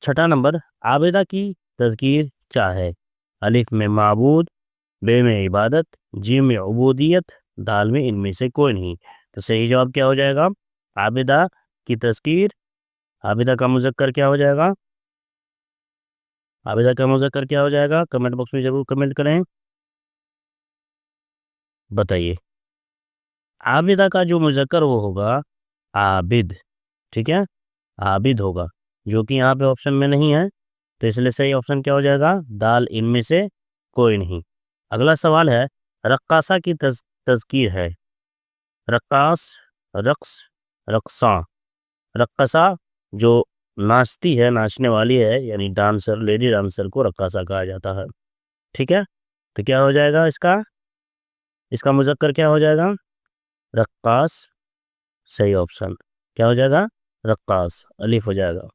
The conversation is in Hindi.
छठा नंबर, आबिदा की तज़कीर क्या है? अलिफ में माबूद, बे में इबादत, जीम में उबूदियत, दाल में इनमें से कोई नहीं। तो सही जवाब क्या हो जाएगा? आबिदा की तज़कीर। आबिदा का मुज़क्कर क्या हो जाएगा? आबिदा का मुज़क्कर क्या हो जाएगा? कमेंट बॉक्स में ज़रूर कमेंट करें, बताइए। आबिदा का जो मुज़क्कर वो होगा आबिद, ठीक है, आबिद होगा, जो कि यहाँ पे ऑप्शन में नहीं है। तो इसलिए सही ऑप्शन क्या हो जाएगा? दाल इनमें से कोई नहीं। अगला सवाल है, रक्कासा की तज़कीर है। रक्कास, रक्स, रक्सा। रक्कासा जो नाचती है, नाचने वाली है, यानी डांसर, लेडी डांसर को रक्कासा कहा जाता है, ठीक है। तो क्या हो जाएगा इसका? इसका मुज़क्कर क्या हो जाएगा? रक्कास। सही ऑप्शन क्या हो जाएगा? रक्कास, अलीफ हो जाएगा।